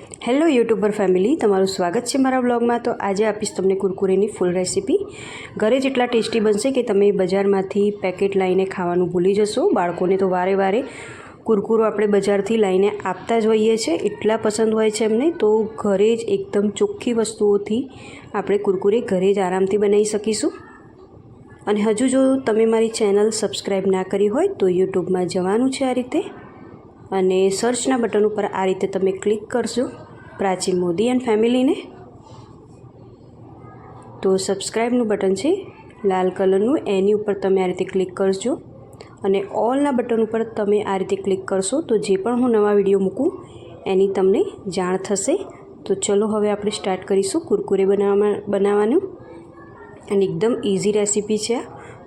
Hello YouTuber family, તમારું સ્વાગત છે મારા બ્લોગમાં। તો આજે આપીશ તમને કુરકુરેની ફૂલ રેસીપી। ઘરે જેટલા ટેસ્ટી બનશે કે તમે બજારમાંથી પેકેટ લાવીને ખાવાનું ભૂલી જશો। બાળકોને તો વારે વારે કુરકુરો આપણે બજારથી લાવીને આપતા જ હોઈએ છીએ, એટલા પસંદ હોય છે એમને। તો ઘરે જ એકદમ ચોખ્ખી વસ્તુઓથી આપણે કુરકુરે ઘરે જ આરામથી બનાવી શકીશું। અને હજુ જો તમે મારી ચેનલ સબસ્ક્રાઈબ ના કરી હોય તો યુટ્યુબમાં જવાનું છે આ રીતે, અને સર્ચના બટન ઉપર આ રીતે તમે ક્લિક કરશો પ્રાચી મોદી એન્ડ ફેમિલીને। તો સબસ્ક્રાઈબનું બટન છે લાલ કલરનું, એની ઉપર તમે આ રીતે ક્લિક કરજો, અને ઓલના બટન ઉપર તમે આ રીતે ક્લિક કરશો તો જે પણ હું નવા વિડીયો મૂકું એની તમને જાણ થશે। તો ચલો હવે આપણે સ્ટાર્ટ કરીશું કુરકુરે બનાવવાનું। અને એકદમ ઇઝી રેસીપી છે,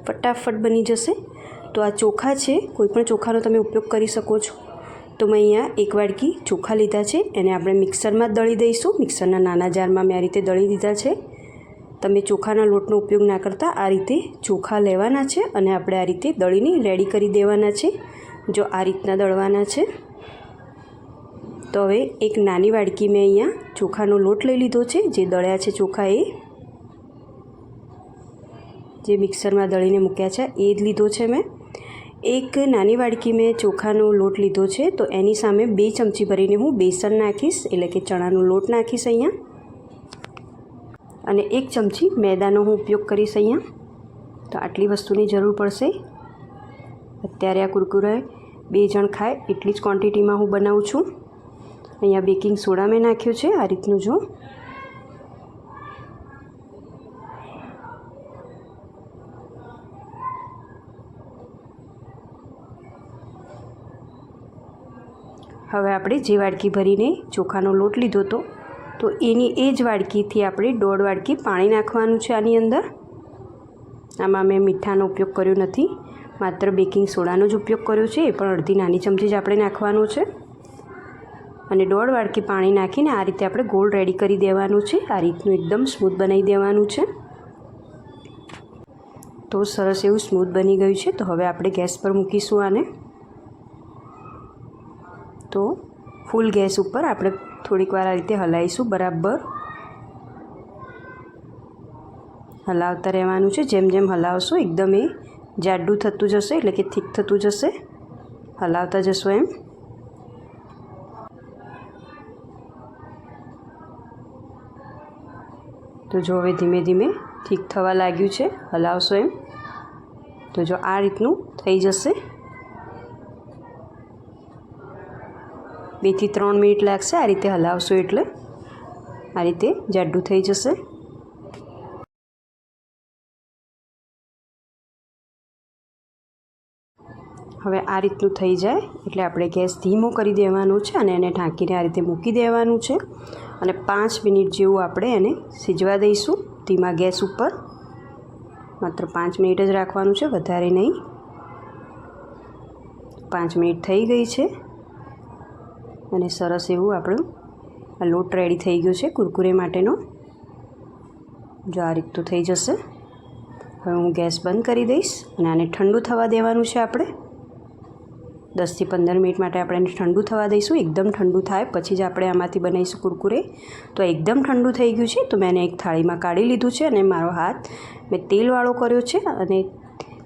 ફટાફટ બની જશે। તો આ ચોખા છે, કોઈપણ ચોખાનો તમે ઉપયોગ કરી શકો છો। તો મેં અહીંયા એક વાડકી ચોખા લીધા છે, એને આપણે મિક્સરમાં દળી દઈશું। મિક્સરના નાના જારમાં મેં આ રીતે દળી દીધા છે। તમે ચોખાના લોટનો ઉપયોગ ના કરતા આ રીતે ચોખા લેવાના છે, અને આપણે આ રીતે દળીને રેડી કરી દેવાના છે। જો આ રીતના દળવાના છે। તો હવે એક નાની વાડકી મેં અહીંયા ચોખાનો લોટ લઈ લીધો છે, જે દળ્યા છે ચોખા એ જે મિક્સરમાં દળીને મૂક્યા છે એ જ લીધો છે મેં। એક નાની વાડકી મેં ચોખાનો લોટ લીધો છે, તો એની સામે 2 ચમચી ભરીને હું બેસન નાખીશ, એટલે કે ચણાનો લોટ નાખીશ અહીંયા, અને 1 ચમચી મેદાનો હું ઉપયોગ કરીશ અહીંયા। તો આટલી વસ્તુની જરૂર પડશે। અત્યારે આ કુરકુરે 2 જણ ખાય એટલી જ ક્વોન્ટિટીમાં હું બનાવું છું। અહીંયા બેકિંગ સોડા મેં નાખ્યો છે આ રીતનું જો। હવે આપણે જે વાડકી ભરીને ચોખાનો લોટ લીધો હતો, તો એની એ જ વાડકીથી આપણે 1.5 વાડકી પાણી નાખવાનું છે આની અંદર। આમાં મેં મીઠાનો ઉપયોગ કર્યો નથી, માત્ર બેકિંગ સોડાનો જ ઉપયોગ કર્યો છે, એ પણ અડધી નાની ચમચી જ આપણે નાખવાનું છે। અને 1.5 વાડકી પાણી નાખીને આ રીતે આપણે ગોળ રેડી કરી દેવાનું છે। આ રીતનું એકદમ સ્મૂથ બનાવી દેવાનું છે। તો સરસ એવું સ્મૂથ બની ગયું છે। તો હવે આપણે ગેસ પર મૂકીશું આને। તો ફૂલ ગેસ ઉપર આપણે થોડીક વાર આ રીતે હલાવીશું, બરાબર હલાવતા રહેવાનું છે। જેમ જેમ હલાવશો એકદમ એ જાડું થતું જશે, એટલે કે થીક થતું જશે, હલાવતા જશો એમ। તો જો હવે ધીમે ધીમે થીક થવા લાગ્યું છે, હલાવશો એમ તો જો આ રીતનું થઈ જશે। 2 થી 3 મિનિટ લાગશે આ રીતે હલાવશો એટલે આ રીતે જાડું થઈ જશે। હવે આ રીતનું થઈ જાય એટલે આપણે ગેસ ધીમો કરી દેવાનો છે, અને એને ઢાંકીને આ રીતે મૂકી દેવાનું છે, અને 5 મિનિટ જેવું આપણે એને સિજવા દઈશું ધીમા ગેસ ઉપર। માત્ર 5 મિનિટ જ રાખવાનું છે, વધારે નહીં। 5 મિનિટ થઈ ગઈ છે, અને સરસ એવું આપણું આ લોટ રેડી થઈ ગયો છે કુરકુરે માટેનો। જો આ રીતનું થઈ જશે। હવે હું ગેસ બંધ કરી દઈશ, અને આને ઠંડુ થવા દેવાનું છે આપણે। 10 થી 15 મિનિટ માટે આપણે એને ઠંડુ થવા દઈશું। એકદમ ઠંડુ થાય પછી જ આપણે આમાંથી બનાવીશું કુરકુરે। તો એકદમ ઠંડુ થઈ ગયું છે, તો મેં એને એક થાળીમાં કાઢી લીધું છે, અને મારો હાથ મેં તેલવાળો કર્યો છે, અને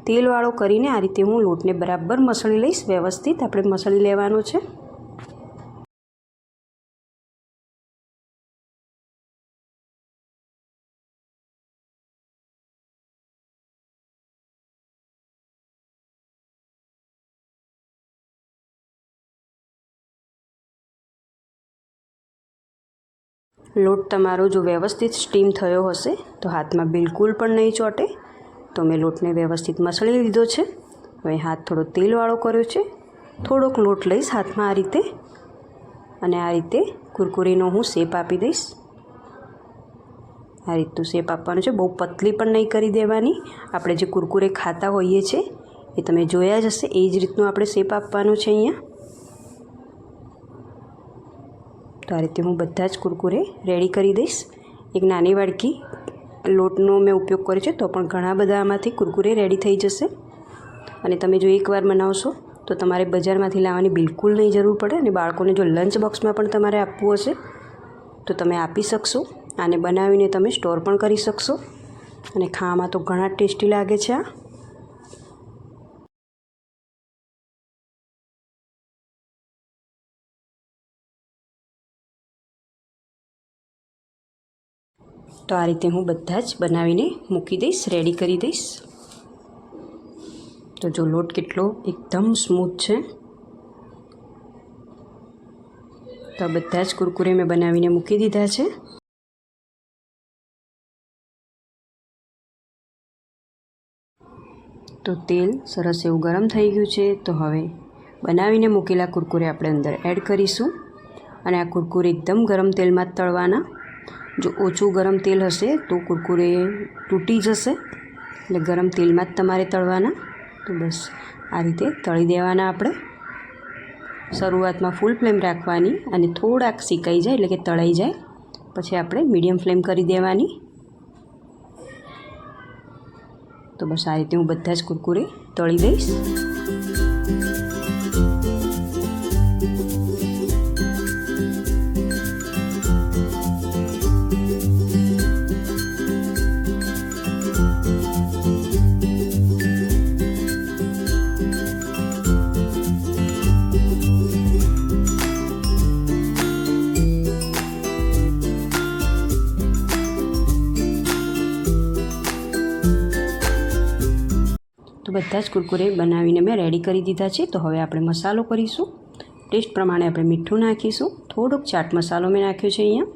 તેલવાળો કરીને આ રીતે હું લોટને બરાબર મસળી લઈશ। વ્યવસ્થિત આપણે મસળી લેવાનો છે। લોટ તમારો જો વ્યવસ્થિત સ્ટીમ થયો હશે તો હાથમાં બિલકુલ પણ નહીં ચોંટે। તો મેં લોટને વ્યવસ્થિત મસળી લીધો છે। હવે હાથ થોડો તેલવાળો કર્યો છે, થોડોક લોટ લઈશ હાથમાં આ રીતે, અને આ રીતે કુરકુરીનો હું શેપ આપી દઈશ। આ રીતનું શેપ આપવાનું છે, બહુ પતલી પણ નહીં કરી દેવાની। આપણે જે કુરકુરે ખાતા હોઈએ છીએ એ તમે જોયા જ હશે, એ જ રીતનું આપણે શેપ આપવાનો છે અહીંયા। તો આ રીતે હું બધા જ કુરકુરે રેડી કરી દઈશ। એક નાની વાડકી લોટનો મેં ઉપયોગ કર્યો છે, તો પણ ઘણા બધા આમાંથી કુરકુરે રેડી થઈ જશે। અને તમે જો એકવાર બનાવશો તો તમારે બજારમાંથી લાવવાની બિલકુલ નહીં જરૂર પડે, અને બાળકોને જો લંચ બોક્સમાં પણ તમારે આપવું હશે તો તમે આપી શકશો. આને બનાવીને તમે સ્ટોર પણ કરી શકશો અને ખાવામાં તો ઘણા ટેસ્ટી લાગે છે. તો આ રીતે હું બધા જ બનાવીને મૂકી દઈશ, રેડી કરી દઈશ. તો જો લોટ કેટલો એકદમ સ્મૂથ છે. તો બધા જ કુરકુરે મેં બનાવીને મૂકી દીધા છે. તો તેલ સરસ એવું ગરમ થઈ ગયું છે. તો હવે બનાવીને મૂકેલા કુરકુરે આપણે અંદર એડ કરીશું અને આ કુરકુરે એકદમ ગરમ તેલમાં જ તળવાના. જો ઓછું ગરમ તેલ હશે તો કુરકુરે તૂટી જશે, એટલે ગરમ તેલમાં જ તમારે તળવાના. તો બસ આ રીતે તળી દેવાના આપણે. શરૂઆતમાં ફૂલ ફ્લેમ રાખવાની અને થોડાક શેકાઈ જાય એટલે કે તળાઈ જાય પછી આપણે મીડિયમ ફ્લેમ કરી દેવાની. તો બસ આ રીતે હું બધા જ કુરકુરે તળી દઈશ. તો બધા જ કુરકુરે બનાવીને મેં રેડી કરી દીધા છે. તો હવે આપણે મસાલો કરીશું. ટેસ્ટ પ્રમાણે આપણે મીઠું નાખીશું. થોડોક ચાટ મસાલો મેં નાખ્યો છે અહીંયા.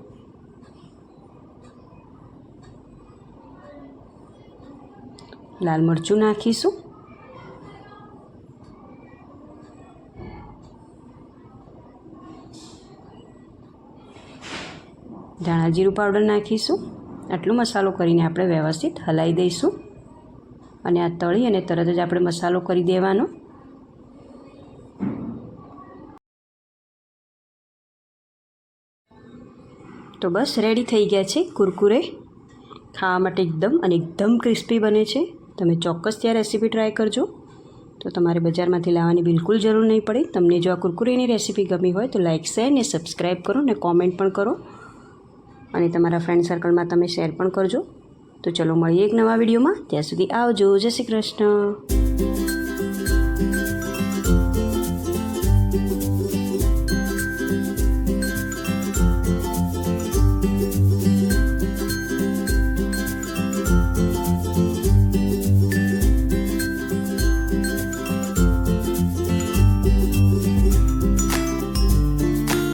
લાલ મરચું નાખીશું. ધાણા જીરું પાવડર નાખીશું. આટલો મસાલો કરીને આપણે વ્યવસ્થિત હલાવી દઈશું અને આ તળી અને તરત જ આપણે મસાલો કરી દેવાનો. તો બસ રેડી થઈ ગયા છે કુરકુરે. ખાવા માટે એકદમ ક્રિસ્પી બને છે. તમે ચોક્કસથી આ રેસીપી ટ્રાય કરજો. તો તમારે બજારમાંથી લાવવાની બિલકુલ જરૂર નહીં પડે. તમને જો આ કુરકુરેની રેસીપી ગમી હોય તો લાઇક, શેર ને સબસ્ક્રાઈબ કરો ને કોમેન્ટ પણ કરો અને તમારા ફ્રેન્ડ સર્કલમાં તમે શેર પણ કરજો. તો ચલો મળીએ એક નવા વિડીયોમાં. ત્યાં સુધી આવજો. જય શ્રી કૃષ્ણ.